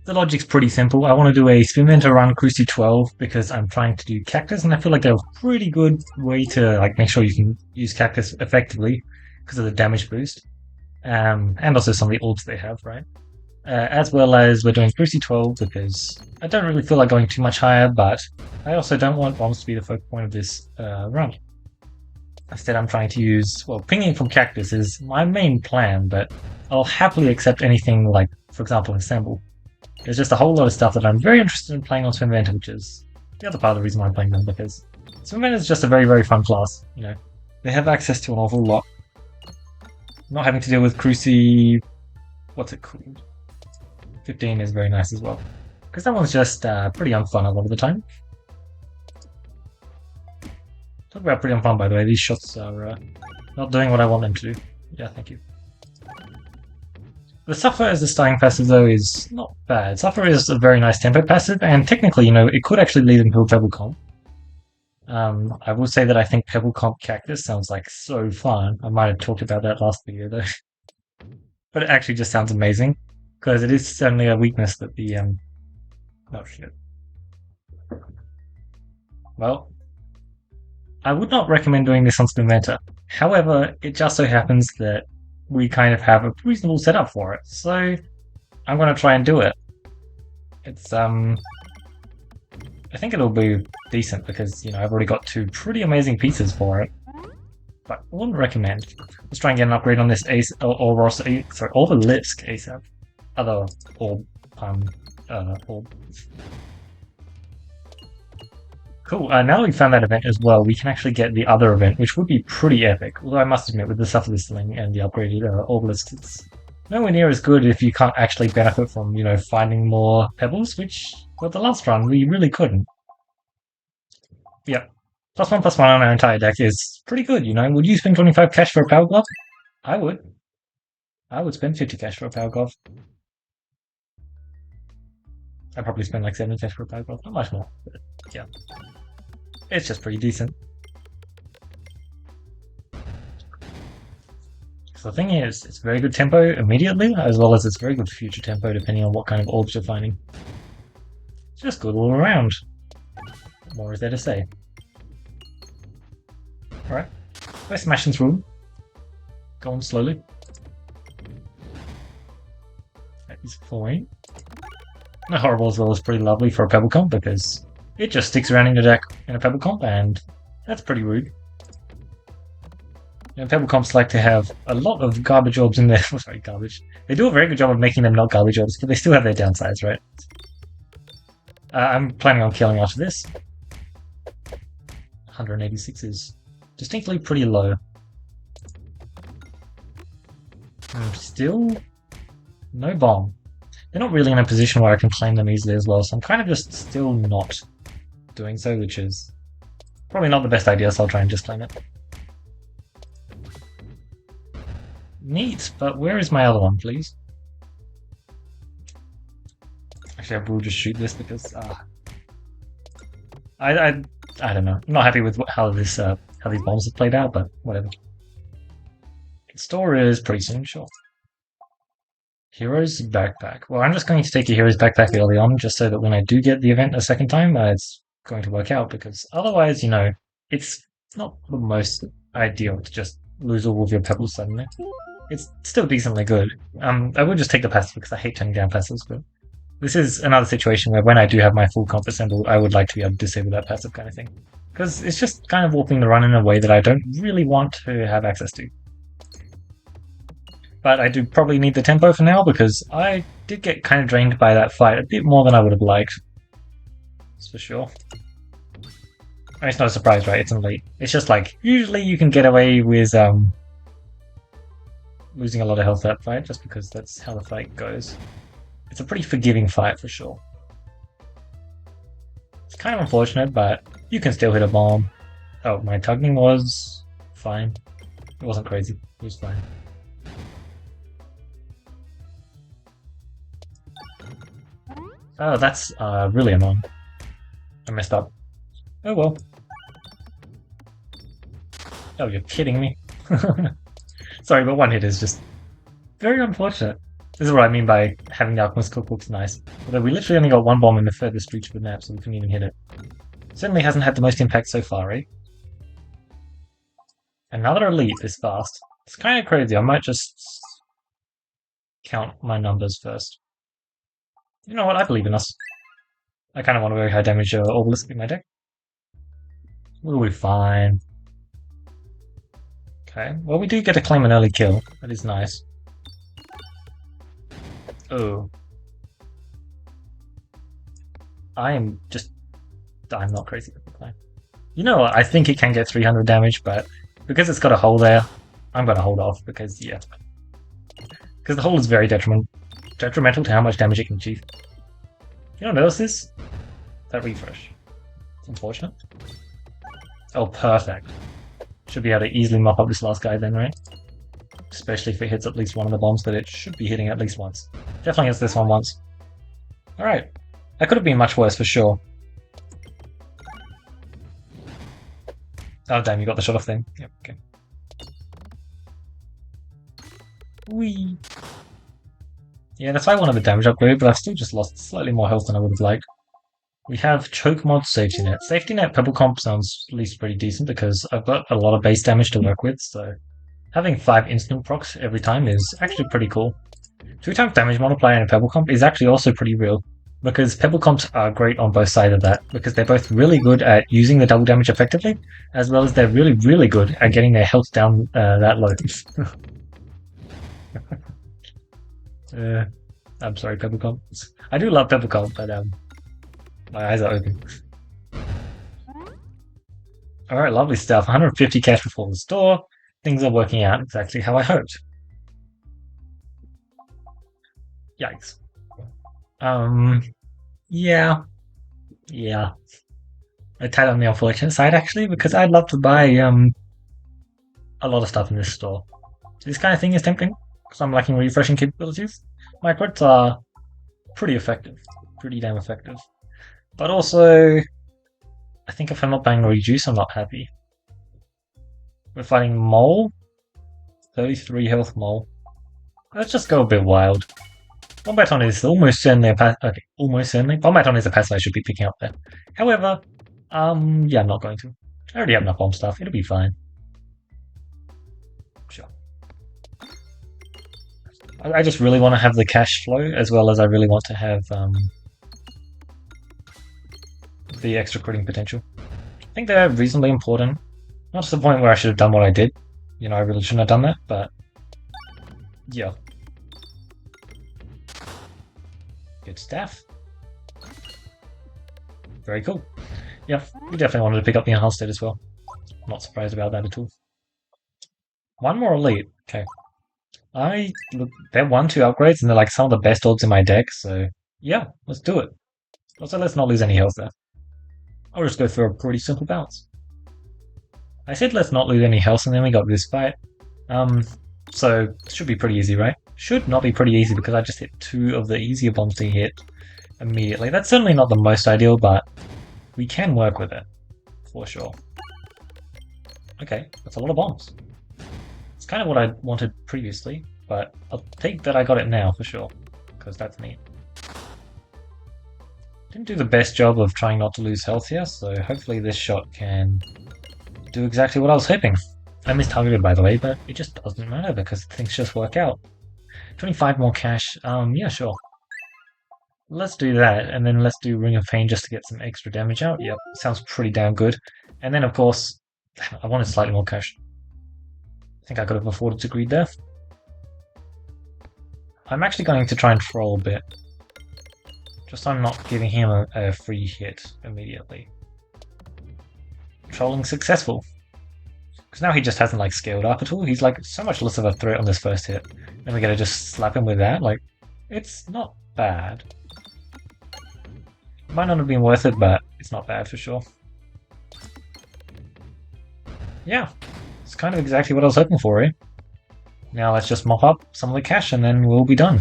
The logic's pretty simple. I want to do a Spinventor run Cruci 12 because I'm trying to do Cactus, and I feel like they're a pretty good way to like make sure you can use Cactus effectively because of the damage boost, and also some of the ults they have, right? As well as we're doing Cruci 12 because I don't really feel like going too much higher, but I also don't want bombs to be the focal point of this run. Instead, I'm trying to use, well, pinging from Cactus is my main plan, but I'll happily accept anything like, for example, Assemble. There's just a whole lot of stuff that I'm very interested in playing on Spinventor, which is the other part of the reason why I'm playing them, because Spinventor is just a very, very fun class, you know. They have access to an awful lot. Not having to deal with Cruci... what's it called? 15 is very nice as well. Because that one's just pretty unfun a lot of the time. Talk about pretty unfun, by the way. These shots are not doing what I want them to do. Yeah, thank you. The Suffer as the starting passive, though, is not bad. Suffer is a very nice tempo passive, and technically, you know, it could actually lead into a Pebball comp. I will say that I think Pebball comp Cactus sounds like so fun. I might have talked about that last video, though. But it actually just sounds amazing, because it is certainly a weakness that the, oh shit. Well, I would not recommend doing this on Spinventor. However, it just so happens that we kind of have a reasonable setup for it, so I'm going to try and do it. It's, I think it'll be decent because, you know, I've already got two pretty amazing pieces for it. But I wouldn't recommend. Let's try and get an upgrade on this Ace, or Ross, sorry, Overlisk ASAP. Other orb, orb. Cool, now that we've found that event as well, we can actually get the other event, which would be pretty epic. Although I must admit, with the stuff of this thing and the upgraded Obelisk, it's nowhere near as good if you can't actually benefit from, you know, finding more pebbles, which, well, the last run, we really couldn't. Yep. +1/+1 on our entire deck is pretty good, you know. Would you spend 25 cash for a Power Glove? I would. I would spend 50 cash for a Power Glove. I'd probably spend like 70 cash for a Power Glove, not much more, but yeah. It's just pretty decent. So the thing is, it's very good tempo immediately, as well as it's very good future tempo depending on what kind of orbs you're finding. It's just good all around. What more is there to say? Alright, we're smashing through. Going slowly. That is fine. The Horrible as well is pretty lovely for a Pebball comp because it just sticks around in your deck in a Pebball comp, and that's pretty rude. You know, Pebball comps like to have a lot of garbage orbs in there. Sorry, garbage. They do a very good job of making them not garbage orbs, but they still have their downsides, right? I'm planning on killing after this. 186 is distinctly pretty low. Still no bomb. They're not really in a position where I can claim them easily as well, so I'm kind of just still not doing so, which is probably not the best idea, so I'll try and just claim it. Neat, but where is my other one, please? Actually, I will just shoot this because I don't know. I'm not happy with how these bombs have played out, but whatever. Store is pretty soon, sure. Hero's Backpack. Well, I'm just going to take a Hero's Backpack early on, just so that when I do get the event a second time, it's going to work out, because otherwise, you know, it's not the most ideal to just lose all of your pebbles suddenly. It's still decently good. I would just take the passive because I hate turning down passives, but this is another situation where when I do have my full comp assembled, I would like to be able to disable that passive kind of thing. Because it's just kind of warping the run in a way that I don't really want to have access to. But I do probably need the tempo for now, because I did get kind of drained by that fight a bit more than I would have liked. That's for sure. I mean, it's not a surprise, right? It's an elite. It's just like, usually you can get away with losing a lot of health that fight, just because that's how the fight goes. It's a pretty forgiving fight, for sure. It's kind of unfortunate, but you can still hit a bomb. Oh, my tugging was fine. It wasn't crazy. It was fine. Oh, that's really annoying. I messed up. Oh well. Oh, you're kidding me. Sorry, but one hit is just very unfortunate. This is what I mean by having the Alchemist Cookbook's nice. Although we literally only got one bomb in the furthest reach of the map, so we couldn't even hit it. Certainly hasn't had the most impact so far, right? Another elite this fast. It's kind of crazy. I might just count my numbers first. You know what? I believe in us. I kind of want a very high damage Obelisk in my deck. We'll be fine. Okay. Well, we do get to claim an early kill. That is nice. Oh. I'm not crazy with the plan. You know what? I think it can get 300 damage, but because it's got a hole there, I'm going to hold off because, yeah. Because the hole is very detrimental to how much damage it can achieve. You don't notice this? That refresh. It's unfortunate. Oh, perfect. Should be able to easily mop up this last guy then, right? Especially if it hits at least one of the bombs that it should be hitting at least once. Definitely hits this one once. Alright. That could have been much worse for sure. Oh damn, you got the shot off then. Yep, okay. Whee! Yeah, that's why I wanted the damage upgrade, but I've still just lost slightly more health than I would have liked. We have Choke Mod Safety Net. Safety Net Pebball Comp sounds at least pretty decent because I've got a lot of base damage to work with, so having 5 instant procs every time is actually pretty cool. 2 times damage multiplier in a Pebball Comp is actually also pretty real, because Pebball Comps are great on both sides of that, because they're both really good at using the double damage effectively, as well as they're really, really good at getting their health down that low. I'm sorry, Pebball Comps. I do love Pebball Comp, but my eyes are open. Alright, lovely stuff. 150 cash before the store. Things are working out exactly how I hoped. Yikes. Yeah. A tad on the unfortunate side, actually, because I'd love to buy, a lot of stuff in this store. This kind of thing is tempting, because I'm lacking refreshing capabilities. My crits are pretty effective. Pretty damn effective. But also, I think if I'm not buying Rejuice, I'm not happy. We're fighting Mole. 33 health Mole. Let's just go a bit wild. Bombaton is almost certainly a pass. Okay, almost certainly. Bombaton is a pass I should be picking up there. However, yeah, I'm not going to. I already have enough bomb stuff. It'll be fine. Sure. I just really want to have the cash flow, as well as I really want to have the extra critting potential. I think they're reasonably important. Not to the point where I should have done what I did. You know, I really shouldn't have done that, but yeah. Good staff. Very cool. Yeah, we definitely wanted to pick up the enhanced state as well. Not surprised about that at all. One more elite. Okay. They're 1-2 upgrades and they're like some of the best orbs in my deck, so yeah, let's do it. Also, let's not lose any health there. I'll just go through a pretty simple bounce. I said let's not lose any health and then we got this fight. So it should be pretty easy, right? Should not be pretty easy because I just hit 2 of the easier bombs to hit immediately. That's certainly not the most ideal, but we can work with it, for sure. Okay, that's a lot of bombs. It's kind of what I wanted previously, but I'll take that I got it now, for sure, because that's neat. Didn't do the best job of trying not to lose health here, so hopefully this shot can do exactly what I was hoping. I mistargeted, by the way, but it just doesn't matter because things just work out. 25 more cash, yeah, sure. Let's do that, and then let's do Ring of Pain just to get some extra damage out. Yep, sounds pretty damn good. And then, of course, I wanted slightly more cash. I think I could have afforded to greed there. I'm actually going to try and troll a bit. Just so I'm not giving him a free hit immediately. Trolling successful. Because now he just hasn't like scaled up at all. He's like so much less of a threat on this first hit. Then we're gonna just slap him with that. Like, it's not bad. Might not have been worth it, but it's not bad for sure. Yeah, it's kind of exactly what I was hoping for, eh? Now let's just mop up some of the cash and then we'll be done.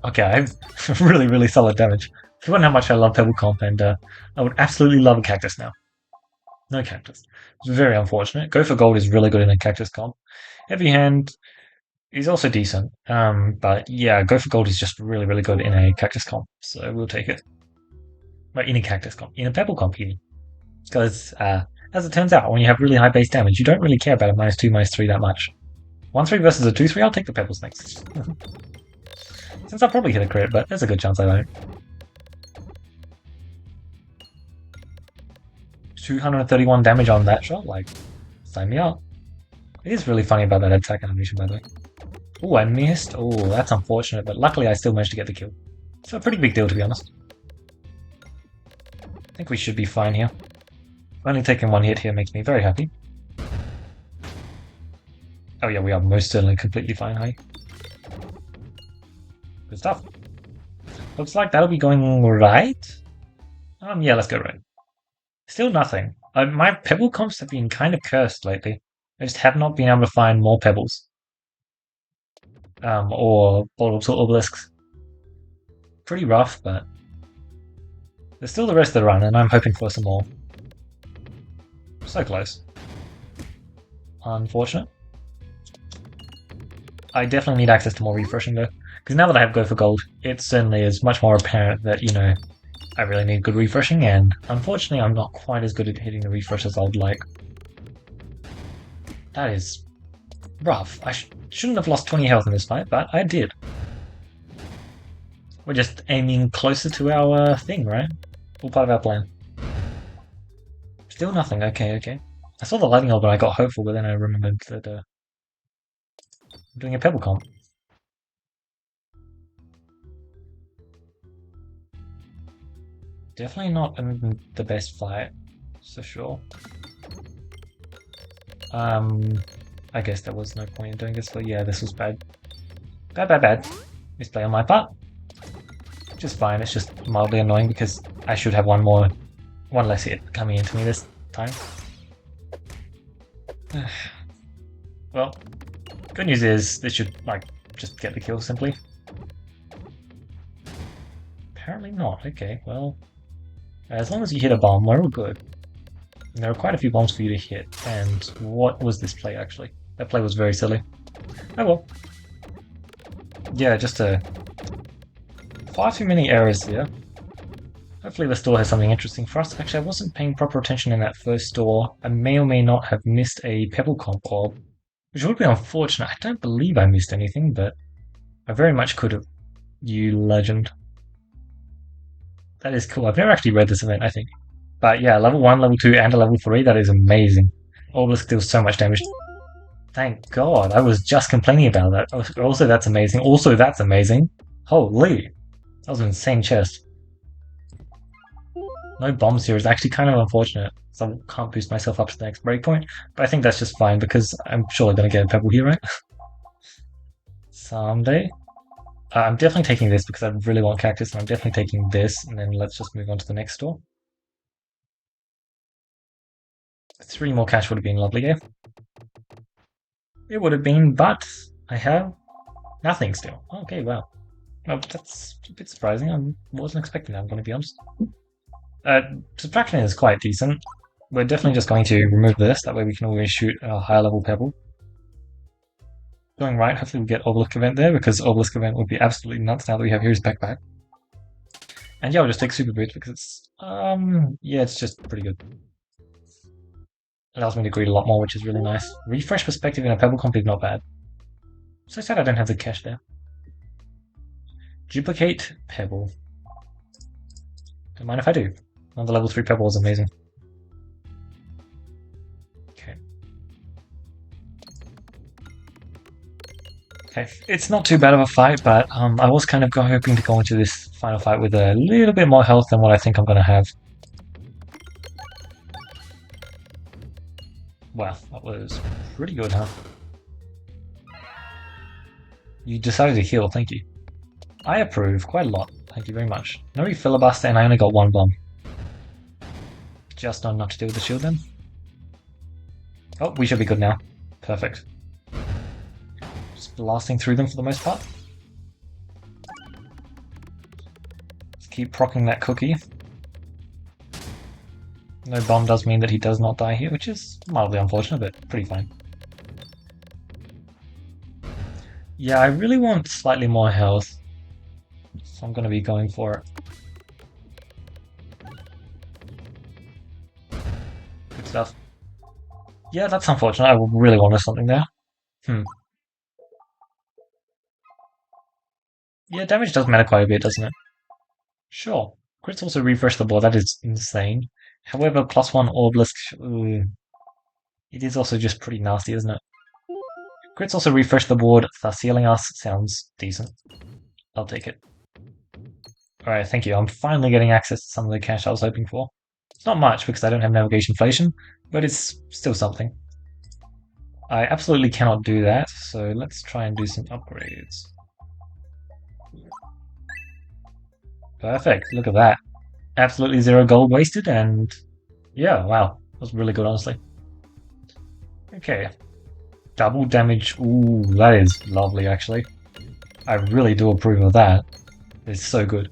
Okay, I have really, really solid damage. Forgotten how much I love Pebball Comp, and I would absolutely love a cactus now. No cactus. It's very unfortunate. Go for gold is really good in a cactus comp. Heavy hand He's also decent. But yeah, go for gold is just really, really good in a cactus comp, so we'll take it. But in a cactus comp, in a pebble comp even. Because as it turns out, when you have really high base damage, you don't really care about a -2, -3 that much. 1-3 versus a 2-3, I'll take the pebbles next. Since I'll probably hit a crit, but there's a good chance I don't. 231 damage on that shot, like, sign me up. It is really funny about that attack animation, by the way. Oh, I missed. Oh, that's unfortunate, but luckily I still managed to get the kill. So a pretty big deal, to be honest. I think we should be fine here. Only taking one hit here makes me very happy. Oh yeah, we are most certainly completely fine, hey? Good stuff. Looks like that'll be going right. Yeah, let's go right. Still nothing. My pebble comps have been kind of cursed lately. I just have not been able to find more pebbles. Or bottles or obelisks. Pretty rough, but there's still the rest of the run, and I'm hoping for some more. So close. Unfortunate. I definitely need access to more refreshing though, because now that I have Go for Gold, it certainly is much more apparent that, you know, I really need good refreshing, and unfortunately I'm not quite as good at hitting the refresh as I would like. That is rough. I shouldn't have lost 20 health in this fight, but I did. We're just aiming closer to our thing, right? All part of our plan. Still nothing. Okay. I saw the lightning orb and I got hopeful, but then I remembered that I'm doing a pebble comp. Definitely not the best fight, for sure. I guess there was no point in doing this, but yeah, this was bad. Bad. Misplay on my part. Which is fine, it's just mildly annoying because I should have one less hit coming into me this time. Well, good news is this should, like, just get the kill simply. Apparently not. Okay, well, as long as you hit a bomb, we're all good. And there are quite a few bombs for you to hit, and what was this play actually? That play was very silly. Oh well. Yeah, just far too many errors here. Hopefully the store has something interesting for us. Actually, I wasn't paying proper attention in that first store. I may or may not have missed a Pebble comp orb, which would be unfortunate. I don't believe I missed anything, but I very much could have. You legend. That is cool. I've never actually read this event, I think. But yeah, level 1, level 2, and a level 3, that is amazing. Obelisk deals so much damage. Thank God, I was just complaining about that. Also, that's amazing. Also, that's amazing. Holy. That was an insane chest. No bombs here is actually kind of unfortunate, so I can't boost myself up to the next breakpoint. But I think that's just fine because I'm surely going to get a pebble here, right? Someday. I'm definitely taking this because I really want cactus, and I'm definitely taking this, and then let's just move on to the next store. 3 more cash would have been lovely, yeah? It would have been, but I have nothing still. Okay, wow. Well, that's a bit surprising. I wasn't expecting that, I'm going to be honest. Subtraction is quite decent. We're definitely just going to remove this, that way we can always shoot a higher level pebble. Going right, hopefully we get Obelisk Event there, because Obelisk Event would be absolutely nuts now that we have Hero's Backpack. And yeah, I'll just take Super Boots because it's, yeah, it's just pretty good. Allows me to greet a lot more, which is really nice. Refresh perspective in a pebble comp is not bad. So sad I don't have the cash there. Duplicate pebble. Don't mind if I do. Another level 3 pebble is amazing. Okay, it's not too bad of a fight, but I was kind of hoping to go into this final fight with a little bit more health than what I think I'm going to have. Wow, that was pretty good, huh? You decided to heal, thank you. I approve, quite a lot, thank you very much. No filibuster, and I only got 1 bomb. Just not enough to deal with the shield then. Oh, we should be good now. Perfect. Just blasting through them for the most part. Let's keep proccing that cookie. No bomb does mean that he does not die here, which is mildly unfortunate, but pretty fine. Yeah, I really want slightly more health, so I'm going to be going for it. Good stuff. Yeah, that's unfortunate. I really wanted something there. Hmm. Yeah, damage does matter quite a bit, doesn't it? Sure. Crits also refresh the board. That is insane. However, +1 Obelisk, it is also just pretty nasty, isn't it? Crits also refresh the board, thus healing us. Sounds decent. I'll take it. Alright, thank you. I'm finally getting access to some of the cash I was hoping for. It's not much because I don't have navigation inflation, but it's still something. I absolutely cannot do that, so let's try and do some upgrades. Perfect, look at that. Absolutely zero gold wasted, and yeah, wow. That was really good, honestly. Okay. Double damage. Ooh, that is lovely, actually. I really do approve of that. It's so good.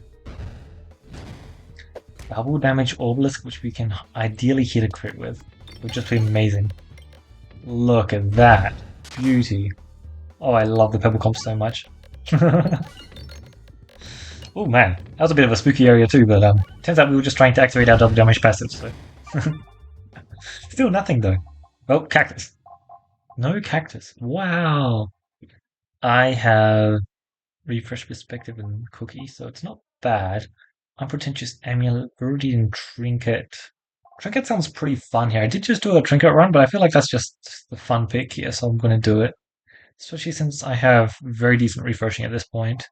Double damage Obelisk, which we can ideally hit a crit with. Would just be amazing. Look at that. Beauty. Oh, I love the Pebball comp so much. Oh man, that was a bit of a spooky area too, but turns out we were just trying to activate our double damage passive, so... Still nothing though. Oh, cactus. No cactus. Wow. I have refresh perspective and cookie, so it's not bad. Unpretentious amulet, Viridian trinket. Trinket sounds pretty fun here. I did just do a trinket run, but I feel like that's just the fun pick here, so I'm going to do it. Especially since I have very decent refreshing at this point.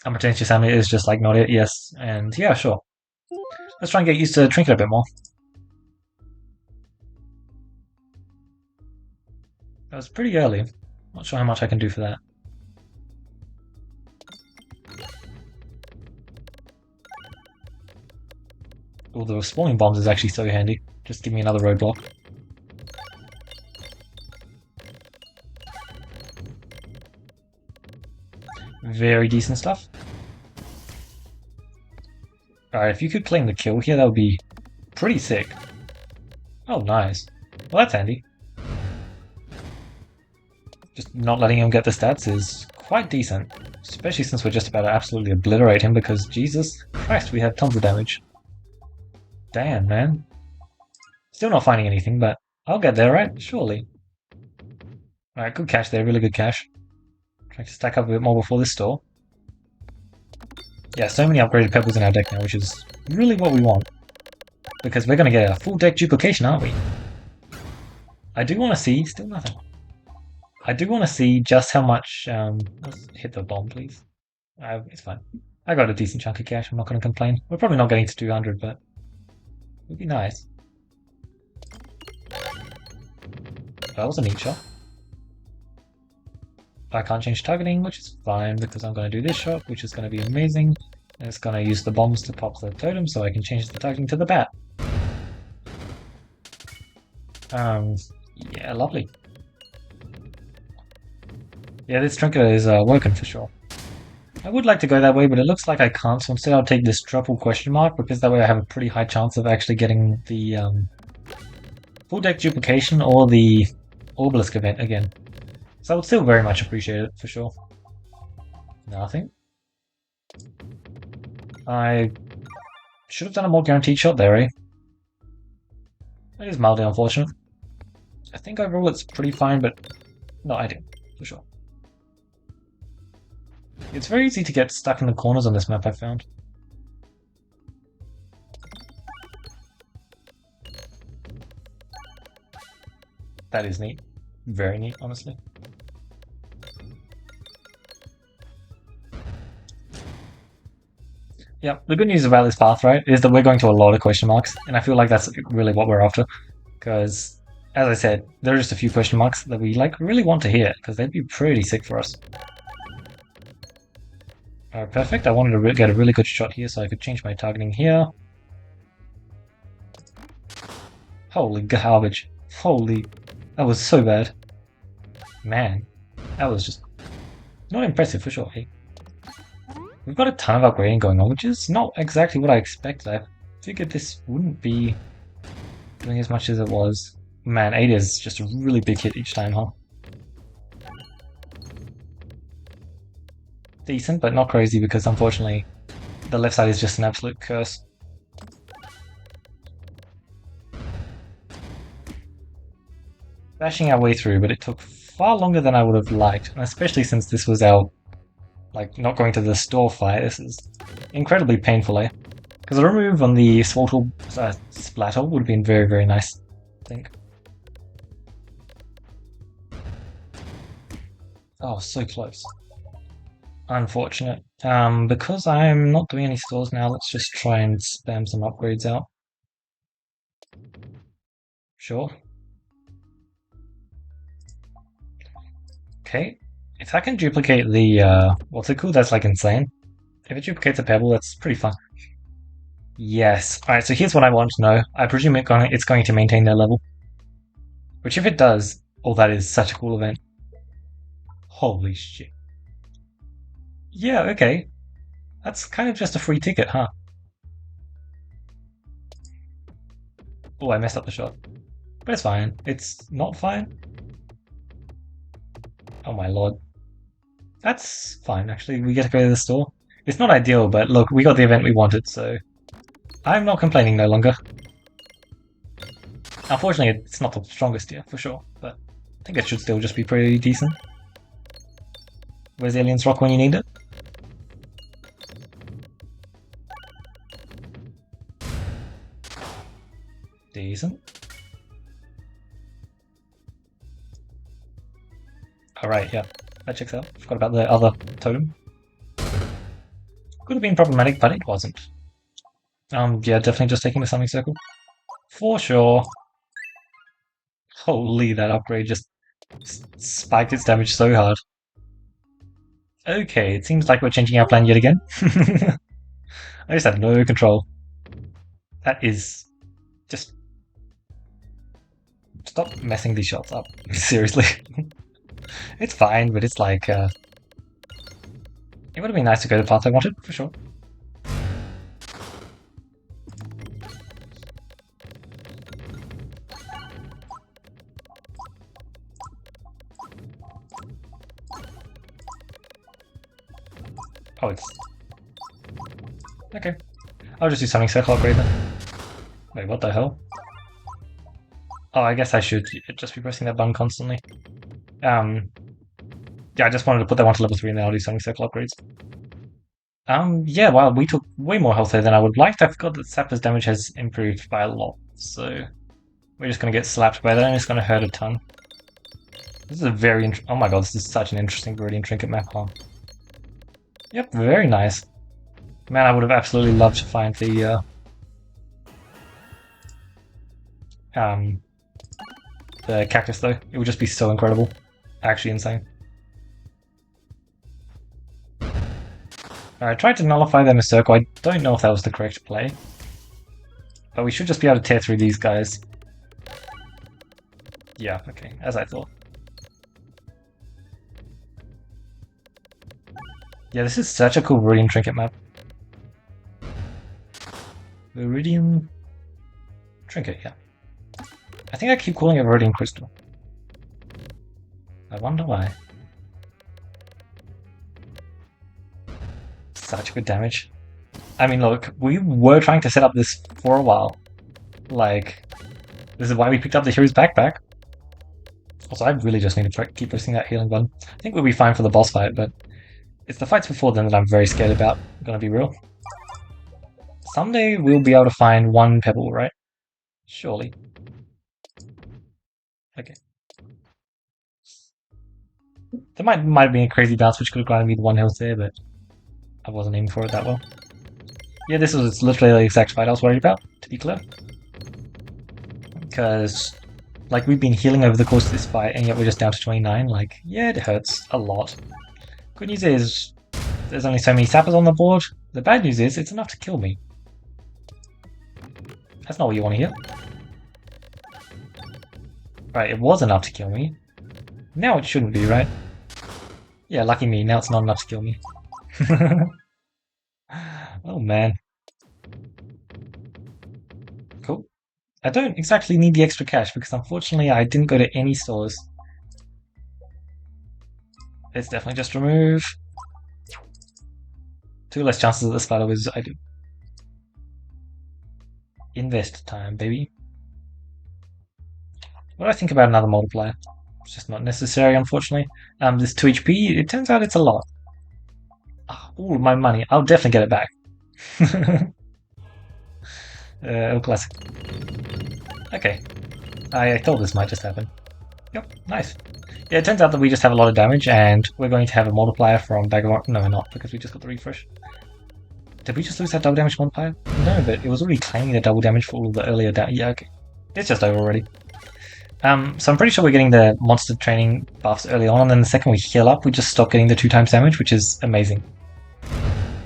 Unpretentious amulet is just like not it, yes. And yeah, sure. Let's try and get used to trinket a bit more. That was pretty early. Not sure how much I can do for that. Oh, the spawning bombs is actually so handy. Just give me another roadblock. Very decent stuff. Alright, if you could claim the kill here, that would be pretty sick. Oh, nice. Well, that's handy. Just not letting him get the stats is quite decent. Especially since we're just about to absolutely obliterate him because, Jesus Christ, we have tons of damage. Damn, man. Still not finding anything, but I'll get there, right? Surely. Alright, good cash there, really good cash. Trying to stack up a bit more before this store. Yeah, so many upgraded pebbles in our deck now, which is really what we want. Because we're going to get a full deck duplication, aren't we? I do want to see... Still nothing. I do want to see just how much... let's hit the bomb, please. It's fine. I got a decent chunk of cash, I'm not going to complain. We're probably not getting to 200, but... it would be nice. That was a neat shot. I can't change targeting, which is fine because I'm going to do this shot, which is going to be amazing. And it's going to use the bombs to pop the totem, so I can change the targeting to the bat. Yeah, lovely. Yeah, this trinket is working for sure. I would like to go that way, but it looks like I can't, so instead I'll take this triple question mark, because that way I have a pretty high chance of actually getting the full deck duplication or the Obelisk event again. So I would still very much appreciate it, for sure. Nothing. I should have done a more guaranteed shot there, eh? That is mildly unfortunate. I think overall it's pretty fine, but not ideal, for sure. It's very easy to get stuck in the corners on this map, I've found. That is neat. Very neat, honestly. Yeah, the good news about this path, right, is that we're going to a lot of question marks, and I feel like that's really what we're after. Because, as I said, there are just a few question marks that we like really want to hit, because they'd be pretty sick for us. Alright, perfect. I wanted to get a really good shot here so I could change my targeting here. Holy garbage. Holy... that was so bad. Man, that was just not impressive for sure, hey? We've got a ton of upgrading going on, which is not exactly what I expected. I figured this wouldn't be doing as much as it was. Man, 8 is just a really big hit each time, huh? decent, but not crazy because unfortunately the left side is just an absolute curse. Bashing our way through, but it took far longer than I would have liked, and especially since this was our, like, not going to the store fight. This is incredibly painful, eh? Because a remove on the Swaddle splatter would have been very, very nice, I think. Oh, so close. Unfortunate. Because I'm not doing any stores now, let's just try and spam some upgrades out. Sure. Okay. If I can duplicate the, what's it called? That's like insane. If it duplicates a Pebball, that's pretty fun. Yes. Alright, so here's what I want to know. I presume it's going to maintain their level. Which if it does, oh, that is such a cool event. Holy shit. Yeah, okay. That's kind of just a free ticket, huh? Oh, I messed up the shot. But it's fine. It's not fine. Oh my lord. That's fine, actually. We get to go to the store. It's not ideal, but look, we got the event we wanted, so I'm not complaining no longer. Unfortunately, it's not the strongest tier, for sure, but I think it should still just be pretty decent. Where's Alien's Rock when you need it? Decent. Alright, yeah, that checks out. Forgot about the other totem. Could have been problematic, but it wasn't. Yeah, definitely just taking the Summoning Circle. For sure. Holy, that upgrade just spiked its damage so hard. Okay, it seems like we're changing our plan yet again. I just have no control. That is just... Stop messing these shots up. Seriously. It's fine, but it's like... It would have been nice to go the path I wanted, for sure. Oh, it's... Okay. I'll just do something circle upgrade then. Wait, what the hell? Oh, I guess I should just be pressing that button constantly. Yeah, I just wanted to put that one to level 3 and then I'll do something circle upgrades. Yeah, well, we took way more health there than I would have liked. I forgot that Sapper's damage has improved by a lot, so we're just gonna get slapped by that and it's gonna hurt a ton. This is a very oh my god, this is such an interesting Viridian trinket map, huh? Yep, very nice. Man, I would have absolutely loved to find the cactus though. It would just be so incredible. Actually insane. I tried to nullify them a circle. I don't know if that was the correct play. But we should just be able to tear through these guys. Yeah, okay, as I thought. Yeah, this is such a cool Viridian trinket map. Viridian trinket, yeah. I think I keep calling it Viridian crystal. I wonder why. Such good damage. I mean, look, we were trying to set up this for a while. Like, this is why we picked up the hero's backpack. Also, I really just need to keep pressing that healing button. I think we'll be fine for the boss fight, but it's the fights before then that I'm very scared about, I'm gonna be real. Someday we'll be able to find one Pebball, right? Surely. Okay. There might have been a crazy bounce which could have granted me the 1 health there, but I wasn't aiming for it that well. Yeah, this was literally the exact fight I was worried about, to be clear. Because, like, we've been healing over the course of this fight, and yet we're just down to 29. Like, yeah, it hurts a lot. Good news is, there's only so many sappers on the board. The bad news is, it's enough to kill me. That's not what you want to hear. Right, it was enough to kill me. Now it shouldn't be, right? Yeah, lucky me, now it's not enough to kill me. Oh man. Cool. I don't exactly need the extra cash because unfortunately I didn't go to any stores. Let's definitely just remove. Two less chances at the spider wizards. I do. Invest time, baby. What do I think about another multiplier? It's just not necessary, unfortunately. This 2 HP, it turns out it's a lot. All of my money. I'll definitely get it back. Classic. Okay. I thought this might just happen. Yep, nice. Yeah, it turns out that we just have a lot of damage, and we're going to have a multiplier from Dagger. No, we're not, because we just got the refresh. Did we just lose that double damage multiplier? No, but it was already claiming the double damage for all the earlier damage. Yeah, okay. It's just over already. So I'm pretty sure we're getting the monster training buffs early on, and then the second we heal up, we just stop getting the 2 times damage, which is amazing.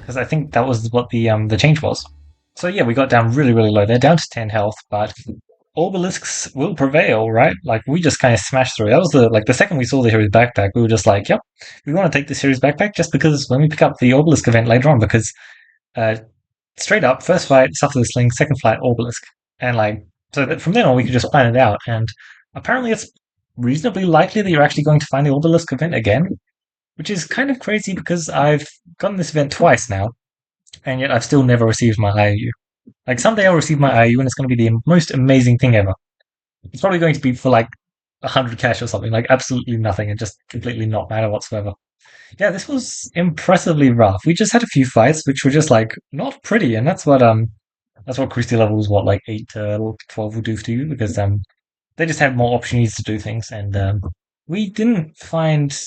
Because I think that was what the change was. So yeah, we got down really, really low. They're down to 10 health, but obelisks will prevail, right? Like, we just kind of smashed through. That was the second we saw the hero's backpack, we were just like, yep, we want to take this hero's backpack just because when we pick up the obelisk event later on, because straight up, first fight, Suffer the Sling, second fight, obelisk. And so from then on, we could just plan it out. And apparently it's reasonably likely that you're actually going to find the obelisk event again, which is kind of crazy because I've gotten this event twice now, and yet I've still never received my IOU. Like, someday I'll receive my IOU and it's going to be the most amazing thing ever. It's probably going to be for like 100 cash or something, like absolutely nothing and just completely not matter whatsoever. Yeah, this was impressively rough. We just had a few fights which were just like not pretty, and that's what Christie levels what like 8 to 12 will do to you, because they just have more opportunities to do things, and we didn't find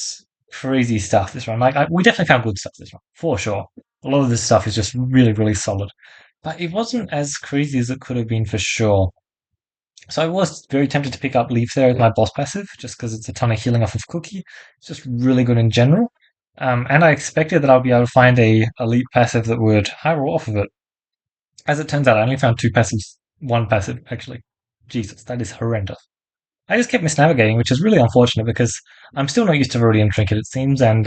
crazy stuff this run. Like, we definitely found good stuff this run for sure. A lot of this stuff is just really, really solid, but it wasn't as crazy as it could have been for sure. So I was very tempted to pick up Leaf there as my boss passive, just because it's a ton of healing off of Cookie. It's just really good in general. And I expected that I'd be able to find a elite passive that would high roll off of it. As it turns out, I only found 2 passives, 1 passive, actually. Jesus, that is horrendous. I just kept misnavigating, which is really unfortunate because I'm still not used to Viridian Trinket, it seems, and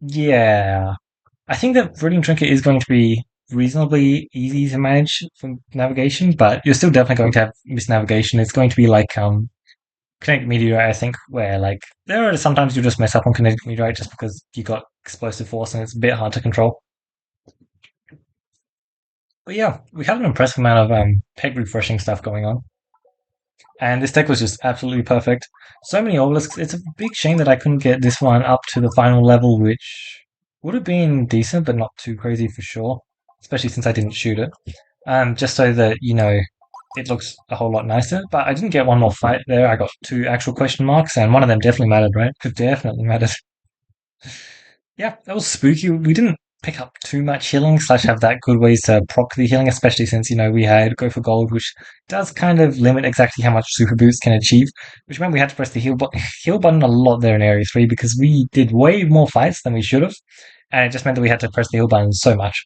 yeah. I think that Viridian Trinket is going to be reasonably easy to manage for navigation, but you're still definitely going to have misnavigation. It's going to be like Kinetic Meteorite, I think, where like there are sometimes you just mess up on Kinetic Meteorite just because you got explosive force and it's a bit hard to control. But yeah, we have an impressive amount of peg refreshing stuff going on. And this deck was just absolutely perfect. So many obelisks. It's a big shame that I couldn't get this one up to the final level, which would have been decent, but not too crazy for sure. Especially since I didn't shoot it. Just so that, it looks a whole lot nicer. But I didn't get one more fight there. I got 2 actual question marks, and one of them definitely mattered, right? It definitely mattered. Yeah, that was spooky. We didn't pick up too much healing / have that good ways to proc the healing, especially since, we had Go for Gold, which does kind of limit exactly how much Super Boost can achieve, which meant we had to press the heal button a lot there in Area 3 because we did way more fights than we should have, and it just meant that we had to press the heal button so much.